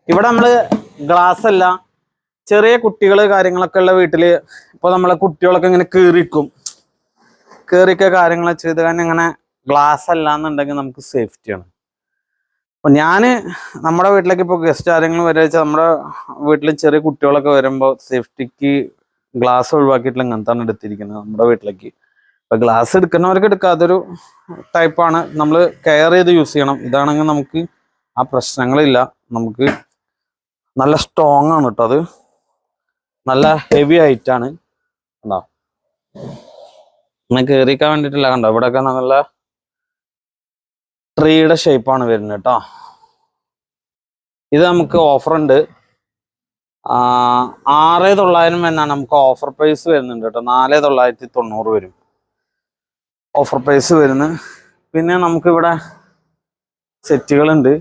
ഇവിടെ നമ്മള് ഗ്ലാസ് അല്ല, ചെറിയ കുട്ടികള് കാര്യങ്ങളൊക്കെ ഉള്ള വീട്ടില് ഇപ്പൊ നമ്മളെ കുട്ടികളൊക്കെ ഇങ്ങനെ കേറിയൊക്കെ കാര്യങ്ങൾ ചെയ്ത് കാരണം ഇങ്ങനെ ഗ്ലാസ് അല്ല എന്നുണ്ടെങ്കിൽ നമുക്ക് സേഫ്റ്റിയാണ്. അപ്പൊ നമ്മുടെ വീട്ടിലേക്ക് ഇപ്പൊ ഗസ്റ്റ് ആരെങ്കിലും വരിക വെച്ചാൽ നമ്മുടെ വീട്ടിൽ ചെറിയ കുട്ടികളൊക്കെ വരുമ്പോൾ സേഫ്റ്റിക്ക് ഗ്ലാസ് ഒഴിവാക്കിയിട്ടുള്ള ഇങ്ങനത്താണ് എടുത്തിരിക്കുന്നത് നമ്മുടെ വീട്ടിലേക്ക്. അപ്പൊ ഗ്ലാസ് എടുക്കുന്നവർക്ക് എടുക്കുക, അതൊരു ടൈപ്പാണ്. നമ്മൾ കെയർ ചെയ്ത് യൂസ് ചെയ്യണം. ഇതാണെങ്കിൽ നമുക്ക് ആ പ്രശ്നങ്ങളില്ല. നമുക്ക് നല്ല സ്ട്രോങ് ആണ് കേട്ടോ, അത് നല്ല ഹെവി ആയിട്ടാണ്. കണ്ടോ, ഇങ്ങനെ കയറിക്കാൻ വേണ്ടിയിട്ടില്ല. കണ്ടോ, ഇവിടെയൊക്കെ നല്ല ട്രീയുടെ ഷേപ്പാണ് വരുന്നത് കേട്ടോ. ഇത് നമുക്ക് ഓഫർ ഉണ്ട്, 6900 എന്നാണ് നമുക്ക് ഓഫർ പ്രൈസ് വരുന്നുണ്ട് കേട്ടോ. 4990 വരും ഓഫർ പ്രൈസ് വരുന്നത്. പിന്നെ നമുക്കിവിടെ സെറ്റുകളുണ്ട്.